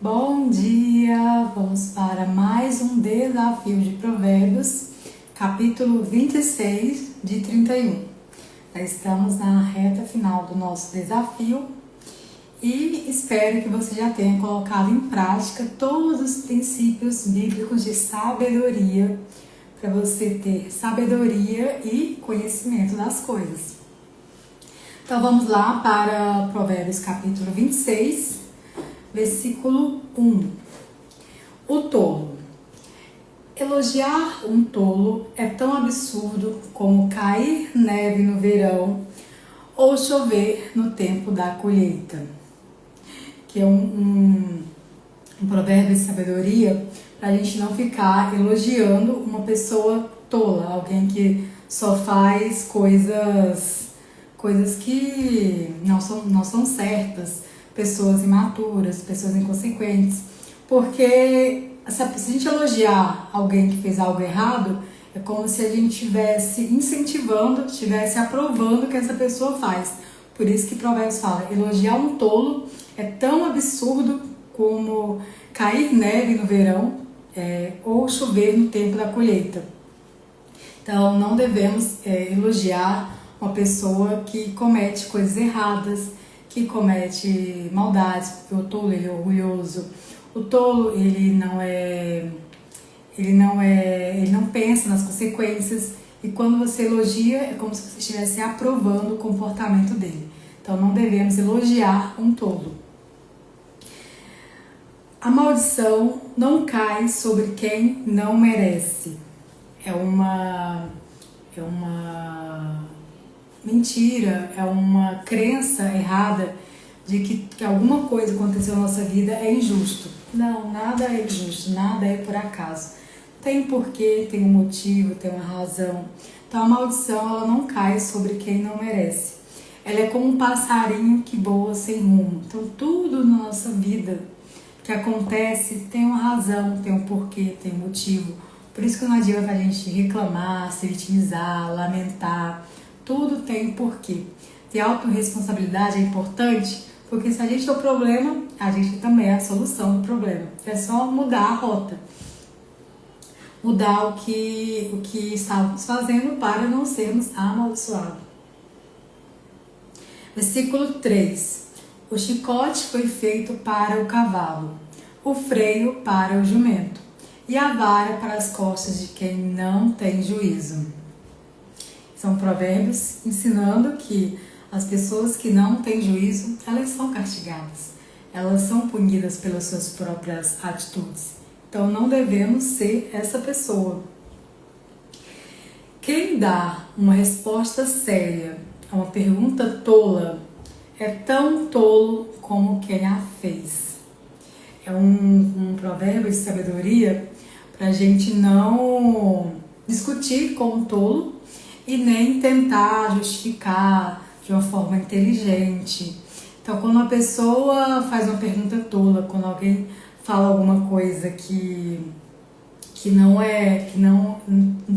Bom dia! Vamos para mais um desafio de Provérbios, capítulo 26 de 31. Já estamos na reta final do nosso desafio e espero que você já tenha colocado em prática todos os princípios bíblicos de sabedoria para você ter sabedoria e conhecimento das coisas. Então vamos lá para Provérbios capítulo 26, versículo 1. O tolo. Elogiar um tolo é tão absurdo como cair neve no verão ou chover no tempo da colheita. Que é um provérbio de sabedoria para a gente não ficar elogiando uma pessoa tola, alguém que só faz coisas que não são certas, pessoas imaturas, pessoas inconsequentes, porque se a gente elogiar alguém que fez algo errado, é como se a gente estivesse incentivando, estivesse aprovando o que essa pessoa faz. Por isso que Provérbios fala, elogiar um tolo é tão absurdo como cair neve no verão ou chover no tempo da colheita. Então não devemos elogiar uma pessoa que comete coisas erradas, que comete maldades, porque o tolo ele é orgulhoso, o tolo ele não pensa nas consequências, e quando você elogia é como se você estivesse aprovando o comportamento dele. Então não devemos elogiar um tolo. A maldição não cai sobre quem não merece. É uma mentira, é uma crença errada de que alguma coisa aconteceu na nossa vida é injusto. Não, nada é injusto, nada é por acaso. Tem um porquê, tem um motivo, tem uma razão. Então a maldição ela não cai sobre quem não merece. Ela é como um passarinho que voa sem rumo. Então tudo na nossa vida que acontece tem uma razão, tem um porquê, tem um motivo. Por isso que não adianta a gente reclamar, se vitimizar, lamentar. Tudo tem um porquê. Ter autorresponsabilidade é importante, porque se a gente é o problema, a gente também é a solução do problema. É só mudar a rota. Mudar o que estávamos fazendo para não sermos amaldiçoados. Versículo 3. O chicote foi feito para o cavalo, o freio para o jumento, e a vara para as costas de quem não tem juízo. São provérbios ensinando que as pessoas que não têm juízo, elas são castigadas. Elas são punidas pelas suas próprias atitudes. Então não devemos ser essa pessoa. Quem dá uma resposta séria a uma pergunta tola é tão tolo como quem a fez. É um provérbio de sabedoria para a gente não discutir com o tolo e nem tentar justificar de uma forma inteligente. Então, quando uma pessoa faz uma pergunta tola, quando alguém fala alguma coisa que não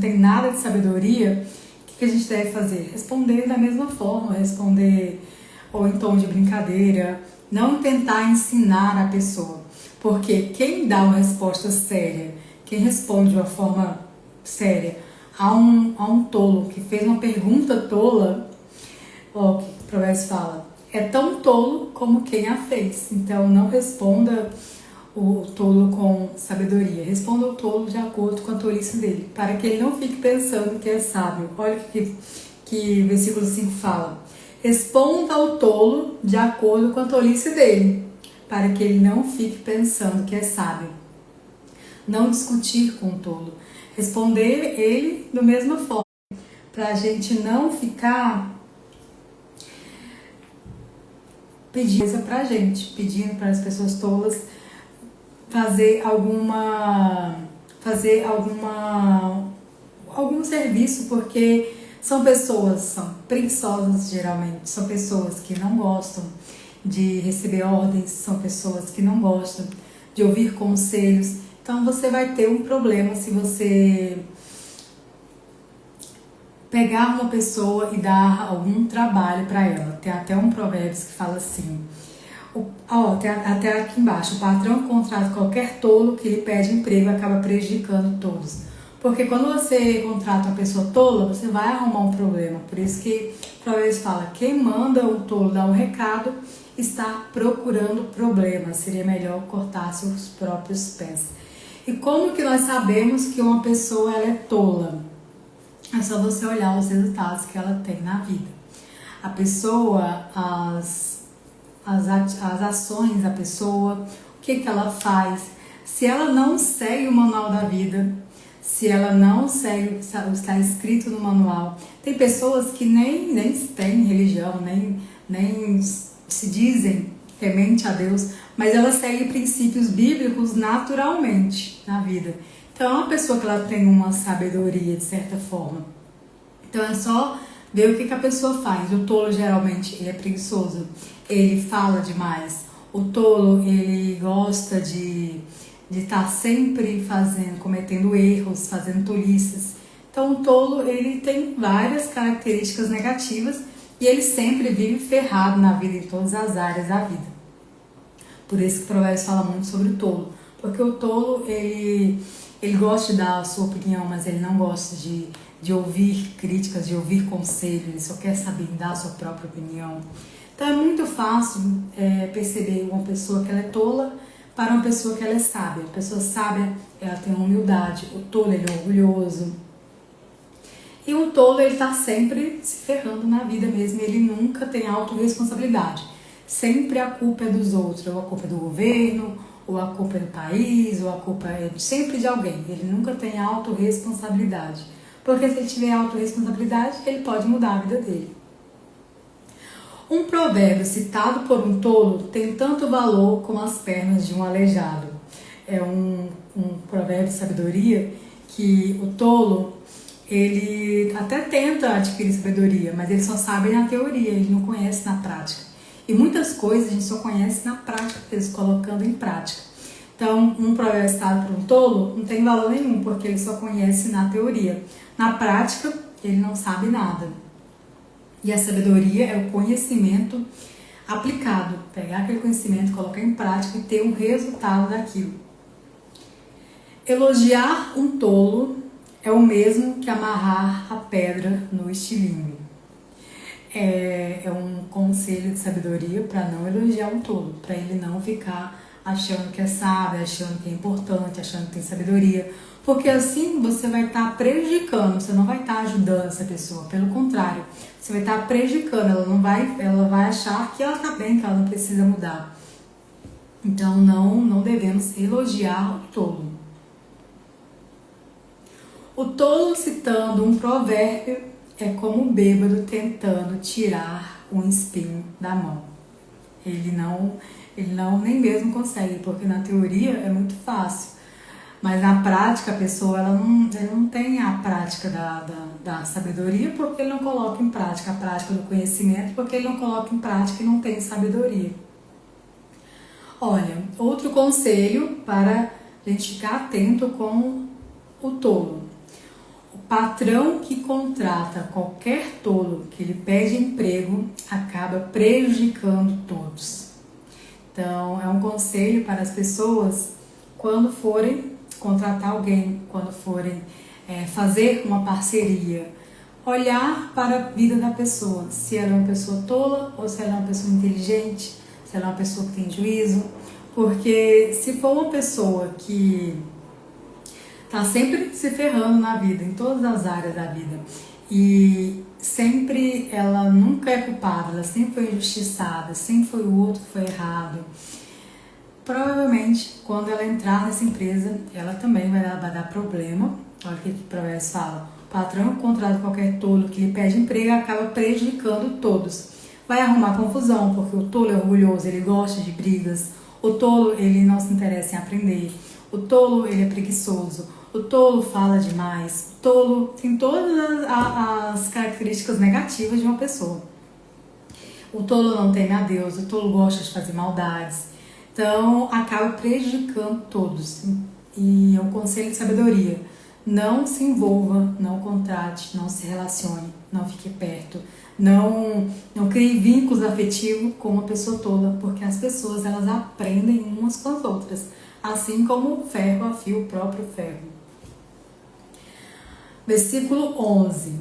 tem nada de sabedoria, o que a gente deve fazer? Responder da mesma forma, responder ou em tom de brincadeira, não tentar ensinar a pessoa. Porque quem dá uma resposta séria, quem responde de uma forma séria a um tolo que fez uma pergunta tola, o que o Provérbios fala, é tão tolo como quem a fez. Então não responda o tolo com sabedoria, responda o tolo de acordo com a tolice dele, para que ele não fique pensando que é sábio. Olha o que o versículo 5 fala. Responda ao tolo de acordo com a tolice dele, para que ele não fique pensando que é sábio. Não discutir com o tolo. Responder ele da mesma forma, para a gente não ficar pedindo pra gente, pedindo para as pessoas tolas algum serviço, porque são pessoas, são preguiçosas geralmente, são pessoas que não gostam de receber ordens, são pessoas que não gostam de ouvir conselhos. Então você vai ter um problema se você pegar uma pessoa e dar algum trabalho para ela. Tem até um provérbio que fala assim: Tem até aqui embaixo, o patrão contrata qualquer tolo que lhe pede emprego e acaba prejudicando todos. Porque quando você contrata uma pessoa tola, você vai arrumar um problema. Por isso que o Provérbios fala, quem manda o tolo dar um recado está procurando problemas. Seria melhor cortar seus próprios pés. E como que nós sabemos que uma pessoa ela é tola? É só você olhar os resultados que ela tem na vida. A pessoa, as ações da pessoa, o que ela faz. Se ela não segue o manual da vida, se ela não segue o que está escrito no manual. Tem pessoas que nem têm religião, nem se dizem temente a Deus, mas ela segue princípios bíblicos naturalmente na vida. Então é uma pessoa que ela tem uma sabedoria de certa forma. Então é só ver o que a pessoa faz. O tolo geralmente ele é preguiçoso, ele fala demais. O tolo ele gosta de estar sempre cometendo erros, fazendo tolices. Então o tolo ele tem várias características negativas e ele sempre vive ferrado na vida, em todas as áreas da vida. Por isso que o Provérbios fala muito sobre o tolo. Porque o tolo, ele gosta de dar a sua opinião, mas ele não gosta de ouvir críticas, de ouvir conselhos, ele só quer saber dar a sua própria opinião. Então é muito fácil perceber uma pessoa que ela é tola para uma pessoa que ela é sábia. A pessoa sábia, ela tem humildade, o tolo ele é orgulhoso. E o tolo ele está sempre se ferrando na vida mesmo, ele nunca tem autorresponsabilidade. Sempre a culpa é dos outros, ou a culpa é do governo, ou a culpa é do país, ou a culpa é sempre de alguém. Ele nunca tem autorresponsabilidade. Porque se ele tiver autorresponsabilidade, ele pode mudar a vida dele. Um provérbio citado por um tolo tem tanto valor como as pernas de um aleijado. É um provérbio de sabedoria que o tolo, ele até tenta adquirir sabedoria, mas ele só sabe na teoria, ele não conhece na prática. E muitas coisas a gente só conhece na prática, eles colocando em prática. Então, um provérbio citado por um tolo não tem valor nenhum, porque ele só conhece na teoria. Na prática, ele não sabe nada. E a sabedoria é o conhecimento aplicado. Pegar aquele conhecimento, colocar em prática e ter um resultado daquilo. Elogiar um tolo é o mesmo que amarrar a pedra no estilingue. É um conselho de sabedoria para não elogiar um tolo, para ele não ficar achando que é sábio, achando que é importante, achando que tem sabedoria. Porque assim você vai estar prejudicando, você não vai estar ajudando essa pessoa. Pelo contrário, você vai estar prejudicando, ela vai achar que ela está bem, que ela não precisa mudar. Então não devemos elogiar o tolo. O tolo citando um provérbio é como um bêbado tentando tirar um espinho da mão. Ele não nem mesmo consegue, porque na teoria é muito fácil. Mas na prática, a pessoa ele não tem a prática da sabedoria porque ele não coloca em prática a prática do conhecimento, porque ele não coloca em prática e não tem sabedoria. Olha, outro conselho para a gente ficar atento com o tolo. O patrão que contrata qualquer tolo que lhe pede emprego acaba prejudicando todos. Então, é um conselho para as pessoas quando forem contratar alguém, quando forem fazer uma parceria, olhar para a vida da pessoa, se ela é uma pessoa tola ou se ela é uma pessoa inteligente, se ela é uma pessoa que tem juízo, porque se for uma pessoa que está sempre se ferrando na vida, em todas as áreas da vida, e sempre ela nunca é culpada, ela sempre foi injustiçada, sempre foi o outro que foi errado, provavelmente, quando ela entrar nessa empresa, ela também vai dar problema. Olha o que o Provérbios fala. O patrão contrata qualquer tolo que lhe pede emprego e acaba prejudicando todos. Vai arrumar confusão, porque o tolo é orgulhoso, ele gosta de brigas. O tolo, ele não se interessa em aprender. O tolo, ele é preguiçoso. O tolo fala demais. O tolo tem todas as características negativas de uma pessoa. O tolo não teme a Deus. O tolo gosta de fazer maldades. Então, acaba prejudicando todos. E é um conselho de sabedoria. Não se envolva, não contrate, não se relacione, não fique perto. Não crie vínculos afetivos com uma pessoa tola, porque as pessoas elas aprendem umas com as outras, assim como o ferro afia o próprio ferro. Versículo 11.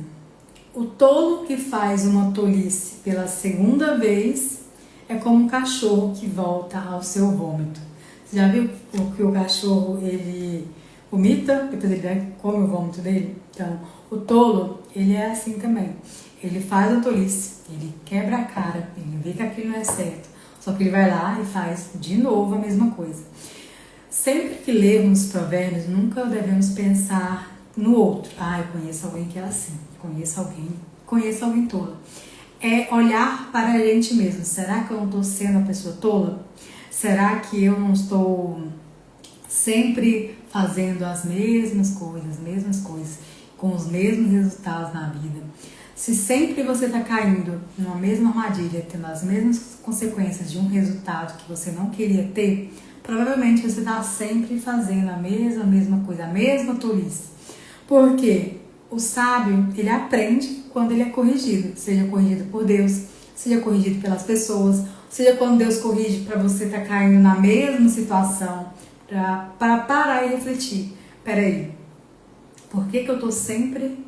O tolo que faz uma tolice pela segunda vez é como um cachorro que volta ao seu vômito. Você já viu que o cachorro ele vomita, depois ele come o vômito dele? Então, o tolo, ele é assim também. Ele faz a tolice, ele quebra a cara, ele vê que aquilo não é certo, só que ele vai lá e faz de novo a mesma coisa. Sempre que lermos provérbios, nunca devemos pensar no outro. Eu conheço alguém que é assim, conheço alguém tolo. É olhar para a gente mesmo. Será que eu não estou sendo a pessoa tola? Será que eu não estou sempre fazendo as mesmas coisas, com os mesmos resultados na vida? Se sempre você está caindo numa mesma armadilha, tendo as mesmas consequências de um resultado que você não queria ter, provavelmente você está sempre fazendo a mesma coisa, a mesma tolice. Porque o sábio, ele aprende quando ele é corrigido, seja corrigido por Deus, seja corrigido pelas pessoas, seja quando Deus corrige para você estar caindo na mesma situação, para parar e refletir. Peraí, por que eu estou sempre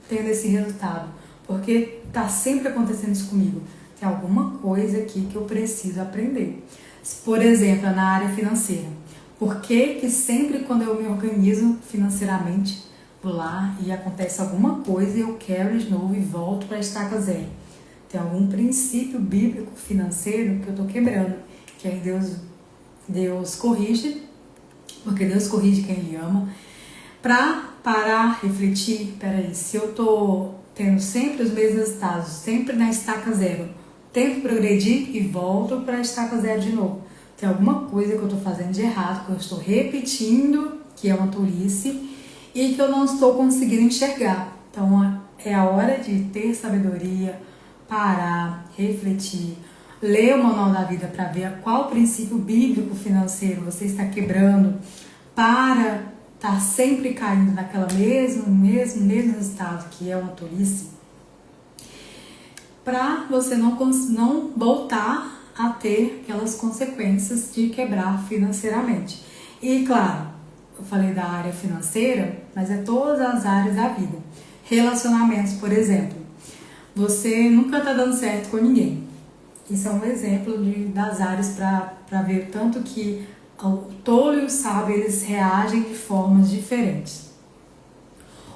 tendo esse resultado? Porque está sempre acontecendo isso comigo. Tem alguma coisa aqui que eu preciso aprender. Por exemplo, na área financeira. Por que sempre quando eu me organizo financeiramente, vou lá e acontece alguma coisa e eu quebro de novo e volto para a estaca zero? Tem algum princípio bíblico financeiro que eu estou quebrando, que aí Deus corrige, porque Deus corrige quem Ele ama, para parar, refletir. Peraí, se eu estou tendo sempre os mesmos resultados, sempre na estaca zero, tento progredir e volto para a estaca zero de novo. Tem alguma coisa que eu estou fazendo de errado, que eu estou repetindo, que é uma tolice, e que eu não estou conseguindo enxergar. Então é a hora de ter sabedoria, parar, refletir, ler o Manual da Vida para ver qual princípio bíblico financeiro você está quebrando para estar sempre caindo naquela mesmo resultado que é uma tolice, para você não voltar a ter aquelas consequências de quebrar financeiramente. E claro, eu falei da área financeira, mas é todas as áreas da vida. Relacionamentos, por exemplo. Você nunca está dando certo com ninguém. Isso é um exemplo das áreas para ver tanto que o tolo e o sábio eles reagem de formas diferentes.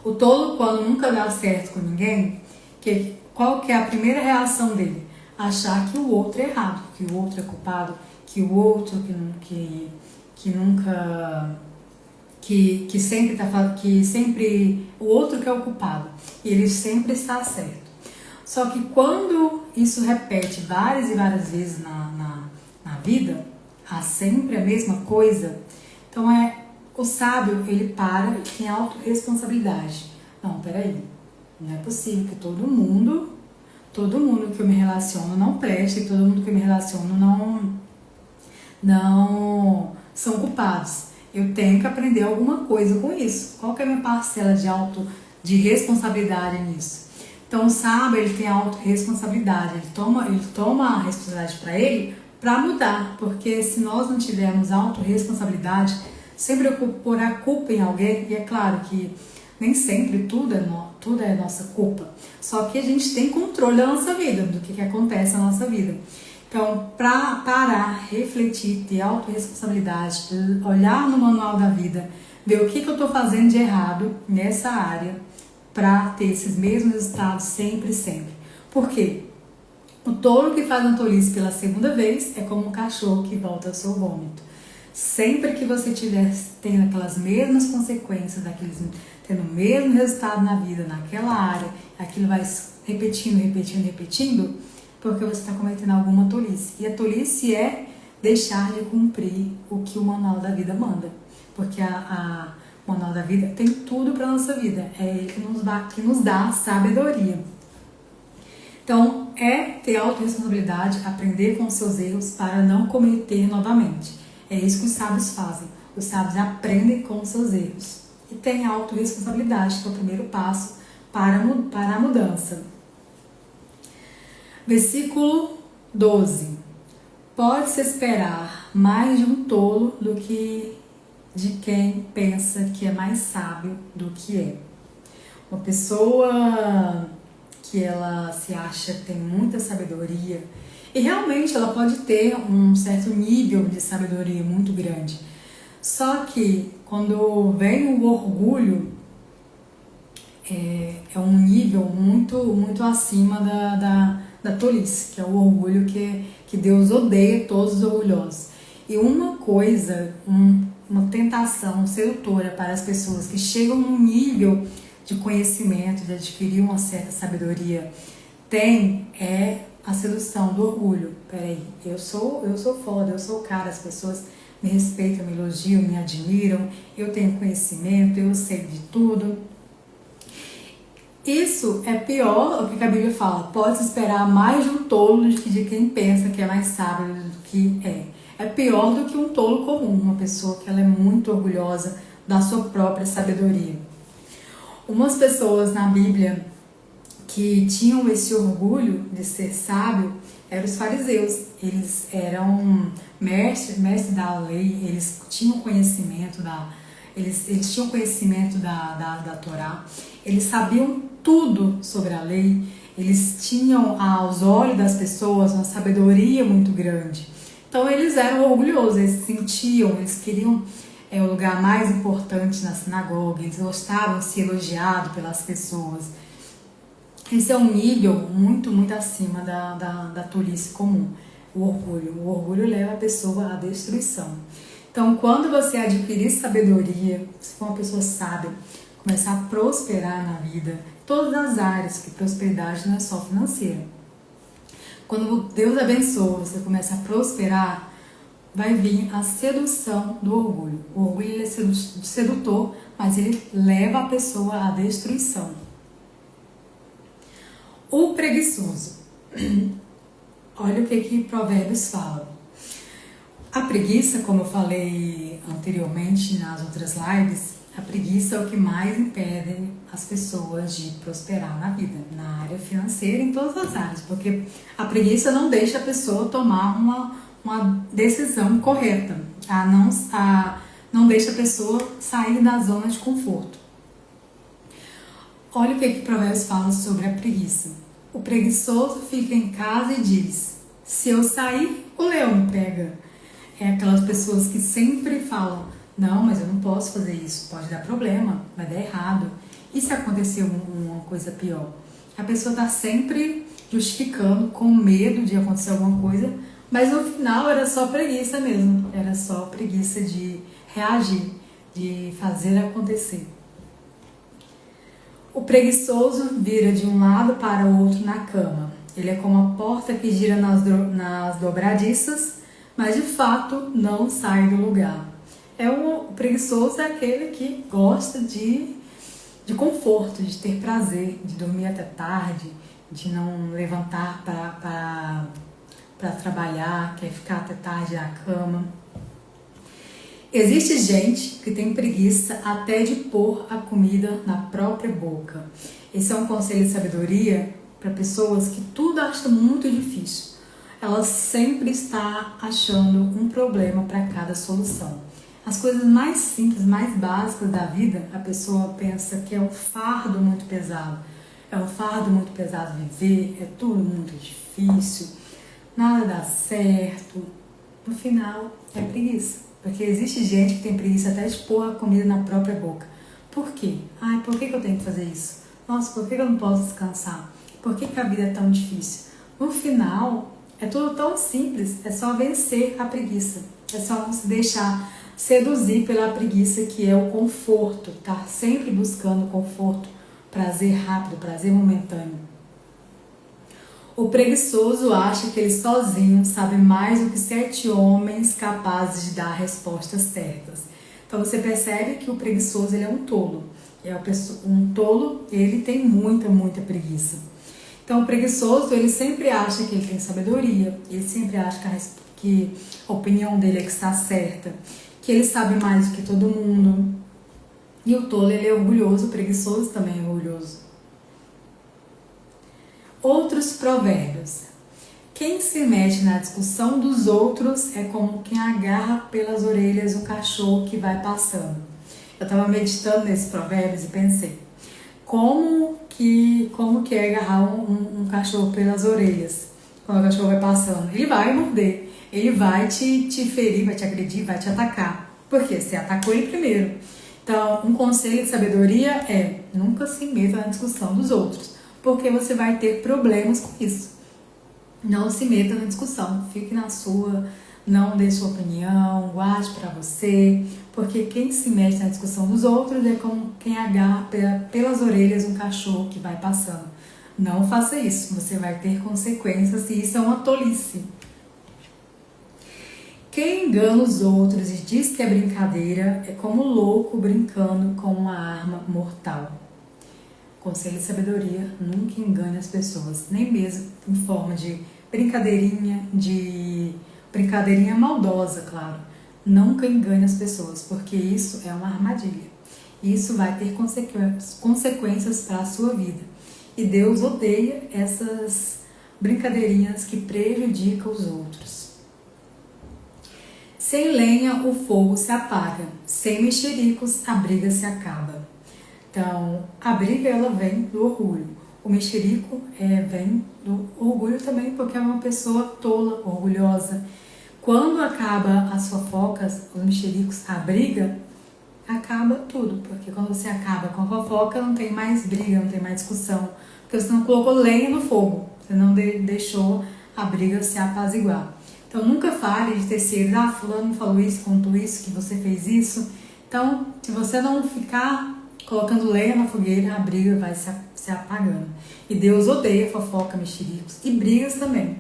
O tolo, quando nunca dá certo com ninguém, qual que é a primeira reação dele? Achar que o outro é errado, que o outro é culpado, que o outro sempre o outro que é o culpado e ele sempre está certo. Só que quando isso repete várias e várias vezes na vida, há sempre a mesma coisa. Então o sábio, ele para e tem autorresponsabilidade. Não, peraí, não é possível que todo mundo que eu me relaciono não preste, e todo mundo que eu me relaciono não são culpados. Eu tenho que aprender alguma coisa com isso. Qual que é a minha parcela de responsabilidade nisso? Então o sábio, ele tem autorresponsabilidade, ele toma a responsabilidade para ele para mudar, porque se nós não tivermos autorresponsabilidade, sempre eu pôr a culpa em alguém, e é claro que nem sempre tudo é nossa culpa, só que a gente tem controle da nossa vida, do que acontece na nossa vida. Então, para parar, refletir, ter autorresponsabilidade, olhar no manual da vida, ver o que eu estou fazendo de errado nessa área, para ter esses mesmos resultados sempre. Por quê? O tolo que faz uma tolice pela segunda vez é como um cachorro que volta ao seu vômito. Sempre que você estiver tendo aquelas mesmas consequências, tendo o mesmo resultado na vida, naquela área, aquilo vai repetindo, porque você está cometendo alguma tolice. E a tolice é deixar de cumprir o que o Manual da Vida manda. Porque o Manual da Vida tem tudo para a nossa vida. É ele que nos dá sabedoria. Então, é ter autorresponsabilidade, aprender com os seus erros para não cometer novamente. É isso que os sábios fazem. Os sábios aprendem com os seus erros. E tem autorresponsabilidade, que é o primeiro passo para a mudança. Versículo 12. Pode-se esperar mais de um tolo do que de quem pensa que é mais sábio do que é. Uma pessoa que ela se acha que tem muita sabedoria, e realmente ela pode ter um certo nível de sabedoria muito grande. Só que quando vem o orgulho, é um nível muito acima da tolice, que é o orgulho que Deus odeia todos os orgulhosos. E uma coisa, uma tentação sedutora para as pessoas que chegam num nível de conhecimento, de adquirir uma certa sabedoria, é a sedução do orgulho. Peraí, eu sou foda, eu sou o cara, as pessoas me respeitam, me elogiam, me admiram, eu tenho conhecimento, eu sei de tudo. Isso é pior, o que a Bíblia fala, pode-se esperar mais de um tolo do que de quem pensa que é mais sábio do que é. É pior do que um tolo comum, uma pessoa que ela é muito orgulhosa da sua própria sabedoria. Umas pessoas na Bíblia que tinham esse orgulho de ser sábio eram os fariseus. Eles eram mestres da lei, eles tinham conhecimento eles tinham conhecimento da Torá, eles sabiam tudo sobre a lei, eles tinham aos olhos das pessoas uma sabedoria muito grande. Então eles eram orgulhosos, eles se sentiam, eles queriam o lugar mais importante na sinagoga, eles gostavam de ser elogiados pelas pessoas. Esse é um nível muito acima da tolice comum, o orgulho. O orgulho leva a pessoa à destruição. Então, quando você adquirir sabedoria, se for uma pessoa sábia, começar a prosperar na vida, todas as áreas, que prosperidade não é só financeira. Quando Deus abençoa, você começa a prosperar, vai vir a sedução do orgulho. O orgulho ele é sedutor, mas ele leva a pessoa à destruição. O preguiçoso. Olha o que Provérbios fala. A preguiça, como eu falei anteriormente nas outras lives, a preguiça é o que mais impede as pessoas de prosperar na vida, na área financeira, em todas as áreas, porque a preguiça não deixa a pessoa tomar uma decisão correta, não deixa a pessoa sair da zona de conforto. Olha o que Provérbios fala sobre a preguiça. O preguiçoso fica em casa e diz: se eu sair, o leão me pega. É aquelas pessoas que sempre falam: não, mas eu não posso fazer isso, pode dar problema, vai dar errado. E se acontecer uma coisa pior? A pessoa está sempre justificando, com medo de acontecer alguma coisa, mas no final era só preguiça mesmo, era só preguiça de reagir, de fazer acontecer. O preguiçoso vira de um lado para o outro na cama. Ele é como a porta que gira nas dobradiças, mas de fato não sai do lugar. O preguiçoso é aquele que gosta de conforto, de ter prazer, de dormir até tarde, de não levantar para trabalhar, quer ficar até tarde na cama. Existe gente que tem preguiça até de pôr a comida na própria boca. Esse é um conselho de sabedoria para pessoas que tudo acham muito difícil. Ela sempre está achando um problema para cada solução. As coisas mais simples, mais básicas da vida, a pessoa pensa que é um fardo muito pesado. É um fardo muito pesado viver, é tudo muito difícil, nada dá certo. No final, é preguiça. Porque existe gente que tem preguiça até de pôr a comida na própria boca. Por quê? Por que eu tenho que fazer isso? Nossa, por que eu não posso descansar? Por que a vida é tão difícil? No final, é tudo tão simples, é só vencer a preguiça. É só não se deixar seduzir pela preguiça, que é o conforto. Tá sempre buscando conforto, prazer rápido, prazer momentâneo. O preguiçoso acha que ele sozinho sabe mais do que 7 homens capazes de dar respostas certas. Então você percebe que o preguiçoso ele é um tolo. Um tolo, ele tem muita preguiça. Então o preguiçoso, ele sempre acha que ele tem sabedoria, ele sempre acha que a opinião dele é que está certa, que ele sabe mais do que todo mundo. E o tolo, ele é orgulhoso, o preguiçoso também é orgulhoso. Outros provérbios. Quem se mete na discussão dos outros é como quem agarra pelas orelhas um cachorro que vai passando. Eu estava meditando nesses provérbios e pensei, como que é agarrar um cachorro pelas orelhas quando o cachorro vai passando? Ele vai morder, ele vai te ferir, vai te agredir, vai te atacar. Por quê? Você atacou ele primeiro. Então, um conselho de sabedoria é nunca se meta na discussão dos outros, porque você vai ter problemas com isso. Não se meta na discussão, fique na sua, não dê sua opinião, guarde para você, porque quem se mete na discussão dos outros é como quem agarra pelas orelhas um cachorro que vai passando. Não faça isso, você vai ter consequências e isso é uma tolice. Quem engana os outros e diz que é brincadeira é como louco brincando com uma arma mortal. Conselho de sabedoria, nunca engane as pessoas, nem mesmo em forma de brincadeirinha maldosa, claro. Nunca engane as pessoas, porque isso é uma armadilha. Isso vai ter consequências para a sua vida. E Deus odeia essas brincadeirinhas que prejudicam os outros. Sem lenha o fogo se apaga, sem mexericos a briga se acaba. Então, a briga ela vem do orgulho. O mexerico vem do orgulho também, porque é uma pessoa tola, orgulhosa. Quando acaba as fofocas, os mexericos, a briga, acaba tudo. Porque quando você acaba com a fofoca, não tem mais briga, não tem mais discussão. Porque você não colocou lenha no fogo, você não deixou a briga se apaziguar. Então, nunca fale de terceiros. Fulano falou isso, contou isso, que você fez isso. Então, se você não ficar colocando lenha na fogueira, a briga vai se apagando. E Deus odeia fofoca, mexericos e brigas também.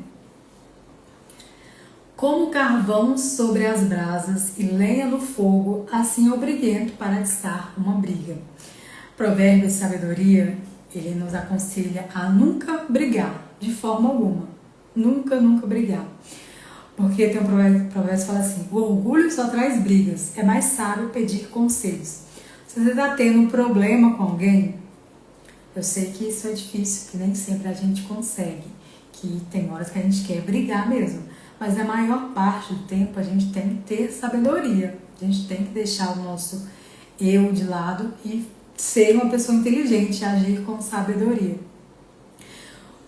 Como carvão sobre as brasas e lenha no fogo, assim é o briguento para atiçar uma briga. Provérbio de sabedoria, ele nos aconselha a nunca brigar, de forma alguma. Nunca brigar. Porque tem um provérbio que fala assim, o orgulho só traz brigas, é mais sábio pedir conselhos. Se você está tendo um problema com alguém, eu sei que isso é difícil, que nem sempre a gente consegue, que tem horas que a gente quer brigar mesmo, mas a maior parte do tempo a gente tem que ter sabedoria, a gente tem que deixar o nosso eu de lado e ser uma pessoa inteligente, agir com sabedoria.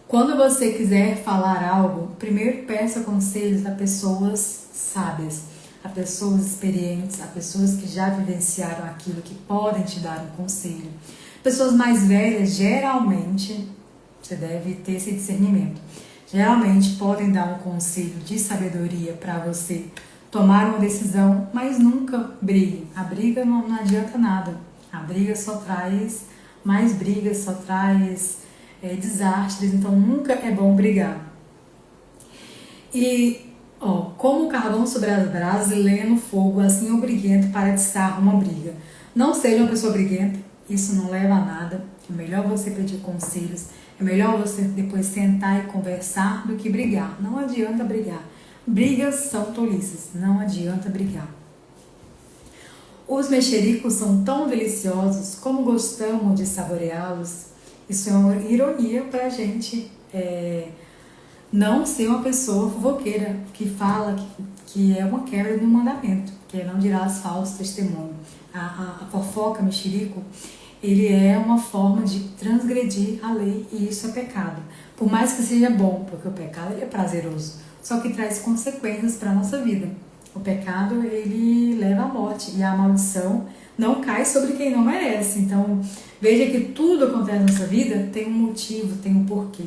Quando você quiser falar algo, primeiro peça conselhos a pessoas sábias, a pessoas experientes, a pessoas que já vivenciaram aquilo, que podem te dar um conselho. Pessoas mais velhas, geralmente, você deve ter esse discernimento, geralmente podem dar um conselho de sabedoria para você tomar uma decisão, mas nunca brigue. A briga não adianta nada. A briga só traz mais brigas, só traz desastres, então nunca é bom brigar. E, como carvão sobre as brasas e lenha no fogo, assim é o briguento para atiçar uma briga. Não seja uma pessoa briguenta, isso não leva a nada. É melhor você pedir conselhos, é melhor você depois sentar e conversar do que brigar. Não adianta brigar. Brigas são tolices, não adianta brigar. Os mexericos são tão deliciosos, como gostamos de saboreá-los. Isso é uma ironia para a gente não ser uma pessoa fofoqueira, que fala que é uma quebra do mandamento, que é não dirás falso testemunho. A fofoca, mexerico, ele é uma forma de transgredir a lei e isso é pecado. Por mais que seja bom, porque o pecado ele é prazeroso, só que traz consequências para a nossa vida. O pecado ele leva à morte e a maldição não cai sobre quem não merece. Então, veja que tudo acontece na nossa vida tem um motivo, tem um porquê.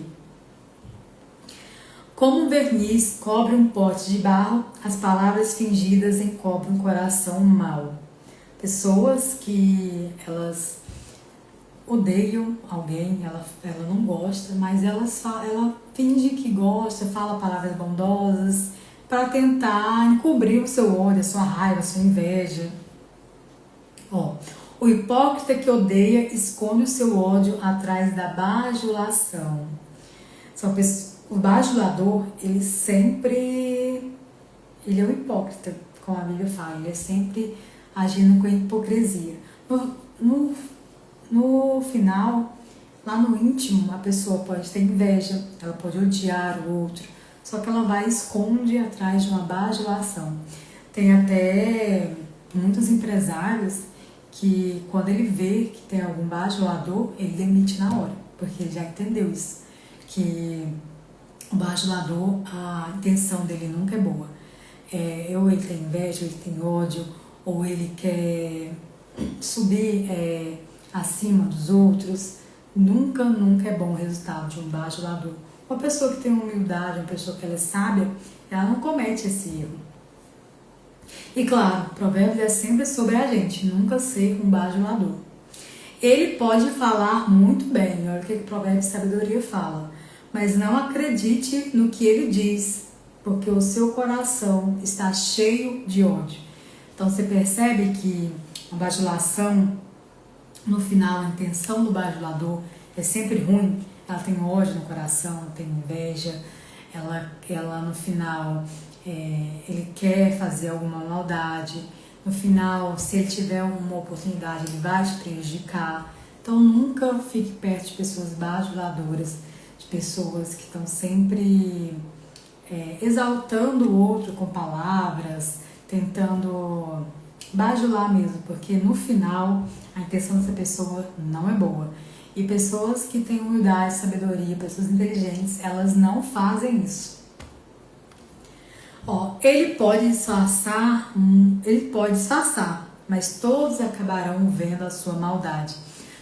Como um verniz cobre um pote de barro, as palavras fingidas encobrem um coração mau. Pessoas que elas odeiam alguém, ela não gosta, mas ela finge que gosta, fala palavras bondosas para tentar encobrir o seu ódio, a sua raiva, a sua inveja. O hipócrita que odeia esconde o seu ódio atrás da bajulação. O bajulador, ele é um hipócrita, como a Bíblia fala, ele é sempre agindo com hipocrisia. No final, Lá no íntimo, a pessoa pode ter inveja, ela pode odiar o outro, só que ela vai e esconde atrás de uma bajulação. Tem até muitos empresários que, quando ele vê que tem algum bajulador, ele demite na hora, porque ele já entendeu isso, que o bajulador, a intenção dele nunca é boa. Ou ele tem inveja, ou ele tem ódio, ou ele quer subir acima dos outros. Nunca é bom o resultado de um bajulador. Uma pessoa que tem humildade, uma pessoa que ela é sábia, ela não comete esse erro. E claro, Provérbios é sempre sobre a gente, nunca ser um bajulador. Ele pode falar muito bem, olha o que o Provérbios de Sabedoria fala, mas não acredite no que ele diz, porque o seu coração está cheio de ódio. Então você percebe que a bajulação, no final, a intenção do bajulador é sempre ruim. Ela tem ódio no coração, tem inveja, ela no final, ele quer fazer alguma maldade. No final, se ele tiver uma oportunidade, ele vai te prejudicar. Então nunca fique perto de pessoas bajuladoras, de pessoas que estão sempre exaltando o outro com palavras, tentando bajular mesmo, porque no final a intenção dessa pessoa não é boa. E pessoas que têm humildade, sabedoria, pessoas inteligentes, elas não fazem isso. Ele pode disfarçar, mas todos acabarão vendo a sua maldade,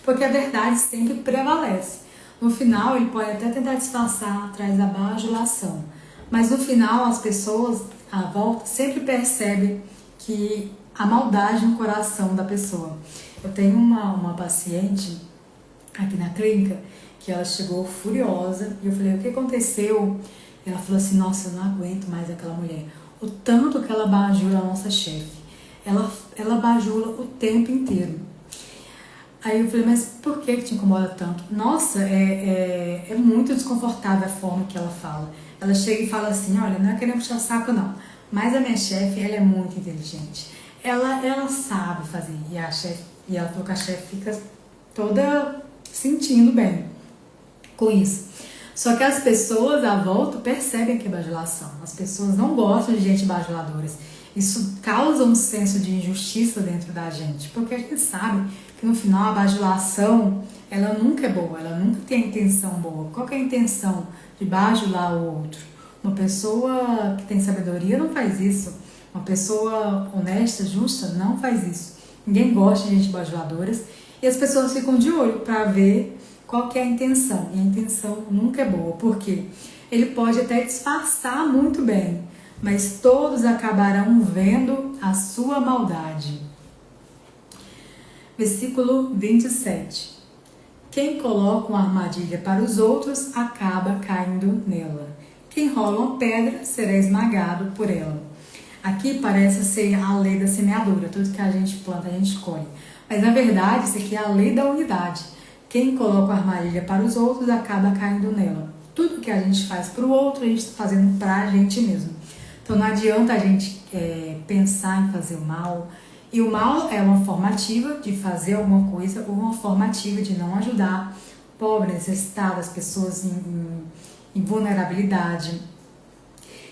porque a verdade sempre prevalece. No final, ele pode até tentar disfarçar atrás da bajulação, mas no final, as pessoas à volta sempre percebem que a maldade no coração da pessoa. Eu tenho uma paciente aqui na clínica que ela chegou furiosa e eu falei, o que aconteceu? Ela falou assim, nossa, eu não aguento mais aquela mulher. O tanto que ela bajula a nossa chefe. Ela bajula o tempo inteiro. Aí eu falei, mas por que te incomoda tanto? Nossa, é muito desconfortável a forma que ela fala. Ela chega e fala assim, olha, não é querendo puxar saco não, mas a minha chefe, ela é muito inteligente. Ela sabe fazer. E ela falou que a chefe fica toda sentindo bem com isso. Só que as pessoas à volta percebem que é bajulação. As pessoas não gostam de gente bajuladora. Isso causa um senso de injustiça dentro da gente, porque a gente sabe que no final a bajulação, ela nunca é boa, ela nunca tem a intenção boa. Qual que é a intenção de bajular o outro? Uma pessoa que tem sabedoria não faz isso. Uma pessoa honesta, justa, não faz isso. Ninguém gosta de gente bajuladoras e as pessoas ficam de olho para ver qual que é a intenção. E a intenção nunca é boa, porque ele pode até disfarçar muito bem, mas todos acabarão vendo a sua maldade. Versículo 27. Quem coloca uma armadilha para os outros acaba caindo nela. Quem rola uma pedra será esmagado por ela. Aqui parece ser a lei da semeadura, tudo que a gente planta a gente colhe. Mas na verdade isso aqui é a lei da unidade. Quem coloca a armadilha para os outros acaba caindo nela. Tudo que a gente faz para o outro, a gente está fazendo para a gente mesmo. Então não adianta a gente pensar em fazer o mal. E o mal é uma forma ativa de fazer alguma coisa ou uma forma ativa de não ajudar pobres, necessitadas, pessoas em vulnerabilidade.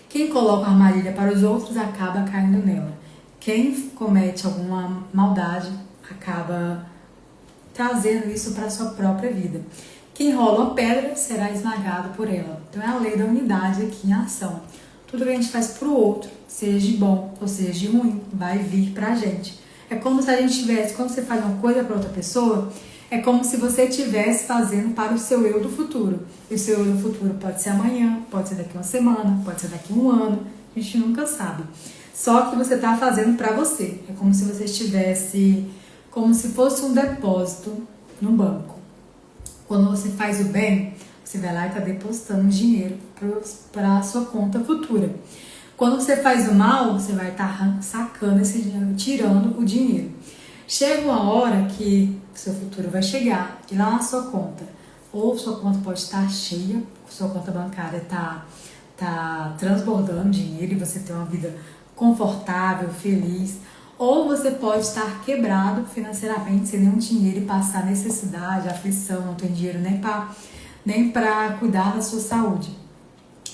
Quem coloca a armadilha para os outros acaba caindo nela. Quem comete alguma maldade acaba trazendo isso para a sua própria vida. Quem rola uma pedra será esmagado por ela. Então é a lei da unidade aqui em ação. Tudo que a gente faz para o outro, seja de bom ou seja de ruim, vai vir para a gente. É como se a gente tivesse, quando você faz uma coisa para outra pessoa, é como se você estivesse fazendo para o seu eu do futuro. E o seu eu do futuro pode ser amanhã, pode ser daqui uma semana, pode ser daqui um ano, a gente nunca sabe. Só que você está fazendo para você. É como se você estivesse, como se fosse um depósito no banco. Quando você faz o bem, você vai lá e está depositando dinheiro para a sua conta futura. Quando você faz o mal, você vai estar sacando esse dinheiro, tirando o dinheiro. Chega uma hora que o seu futuro vai chegar e lá na sua conta, ou sua conta pode estar cheia, sua conta bancária está transbordando dinheiro e você tem uma vida confortável, feliz, Ou você pode estar quebrado financeiramente, sem nenhum dinheiro e passar necessidade, aflição, não tem dinheiro nem para cuidar da sua saúde.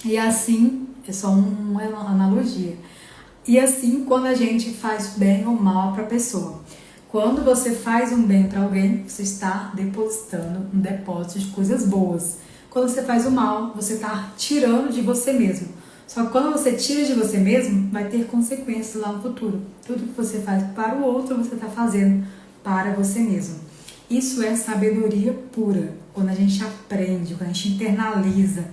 E assim, é só uma analogia. E assim, quando a gente faz bem ou mal para a pessoa. Quando você faz um bem para alguém, você está depositando um depósito de coisas boas. Quando você faz o mal, você está tirando de você mesmo. Só que quando você tira de você mesmo, vai ter consequências lá no futuro. Tudo que você faz para o outro, você está fazendo para você mesmo. Isso é sabedoria pura. Quando a gente aprende, quando a gente internaliza,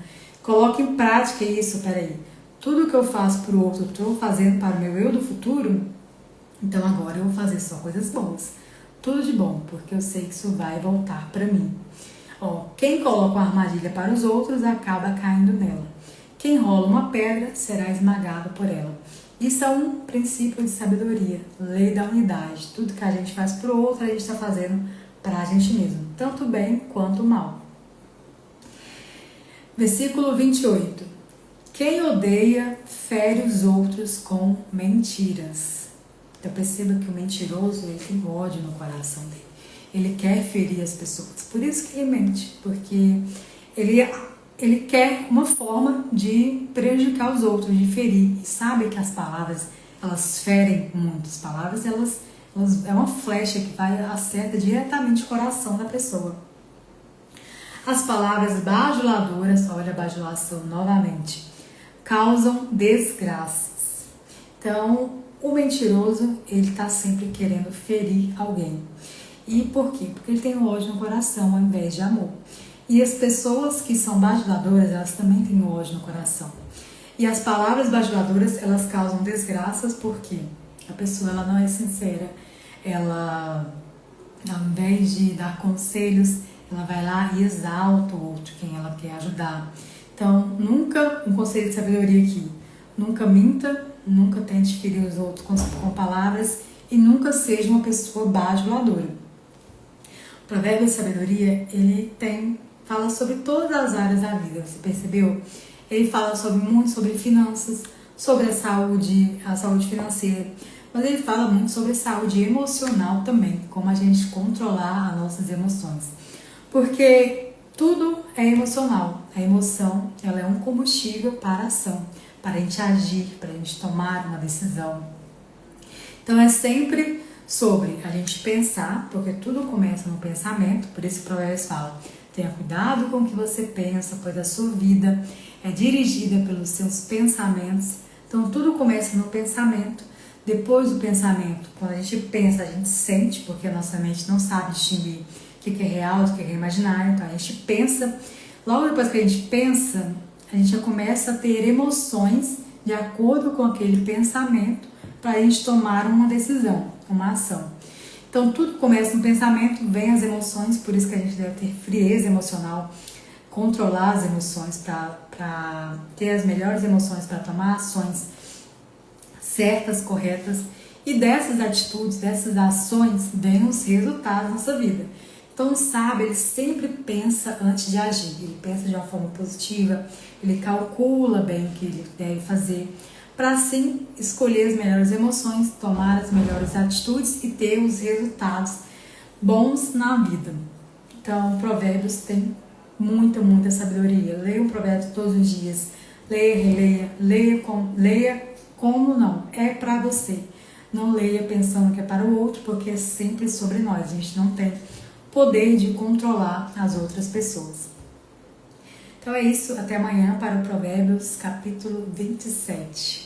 coloca em prática isso, peraí. Tudo que eu faço para o outro, eu estou fazendo para o meu eu do futuro, então agora eu vou fazer só coisas boas. Tudo de bom, porque eu sei que isso vai voltar para mim. Quem coloca uma armadilha para os outros acaba caindo nela. Quem rola uma pedra será esmagado por ela. Isso é um princípio de sabedoria, lei da unidade. Tudo que a gente faz para o outro, a gente está fazendo para a gente mesmo, tanto bem quanto mal. Versículo 28. Quem odeia fere os outros com mentiras. Então perceba que o mentiroso, ele tem ódio no coração dele. Ele quer ferir as pessoas. Por isso que ele mente, porque ele quer uma forma de prejudicar os outros, de ferir. E sabe que as palavras, elas ferem muito. As palavras, elas é uma flecha que acerta diretamente o coração da pessoa. As palavras bajuladoras, olha a bajulação novamente, causam desgraças. Então, o mentiroso, ele está sempre querendo ferir alguém. E por quê? Porque ele tem ódio no coração ao invés de amor. E as pessoas que são bajuladoras, elas também têm ódio no coração. E as palavras bajuladoras, elas causam desgraças porque a pessoa, ela não é sincera. Ela, ao invés de dar conselhos, ela vai lá e exalta o outro, quem ela quer ajudar. Então, nunca, um conselho de sabedoria aqui, nunca minta, nunca tente ferir os outros com palavras e nunca seja uma pessoa bajuladora. O provérbio de sabedoria, ele fala sobre todas as áreas da vida, você percebeu? Ele fala muito sobre finanças, sobre a saúde financeira, mas ele fala muito sobre saúde emocional também, como a gente controlar as nossas emoções. Porque tudo é emocional. A emoção, ela é um combustível para a ação, para a gente agir, para a gente tomar uma decisão. Então é sempre sobre a gente pensar, porque tudo começa no pensamento, por isso que o Provérbios fala, tenha cuidado com o que você pensa, pois a sua vida é dirigida pelos seus pensamentos. Então tudo começa no pensamento. Depois do pensamento, quando a gente pensa, a gente sente, porque a nossa mente não sabe distinguir o que é real, o que é imaginário. Então a gente pensa, logo depois que a gente pensa, a gente já começa a ter emoções de acordo com aquele pensamento para a gente tomar uma decisão, uma ação. Então tudo começa no pensamento, vem as emoções, por isso que a gente deve ter frieza emocional, controlar as emoções para ter as melhores emoções para tomar ações certas, corretas, e dessas atitudes, dessas ações, vêm os resultados da nossa vida. Então o sábio, ele sempre pensa antes de agir, ele pensa de uma forma positiva, ele calcula bem o que ele deve fazer, para assim escolher as melhores emoções, tomar as melhores atitudes e ter os resultados bons na vida. Então, Provérbios tem muita sabedoria. Leia um provérbio todos os dias, leia, leia como não, é para você. Não leia pensando que é para o outro, porque é sempre sobre nós. A gente não tem poder de controlar as outras pessoas. Então é isso, até amanhã para o Provérbios capítulo 27.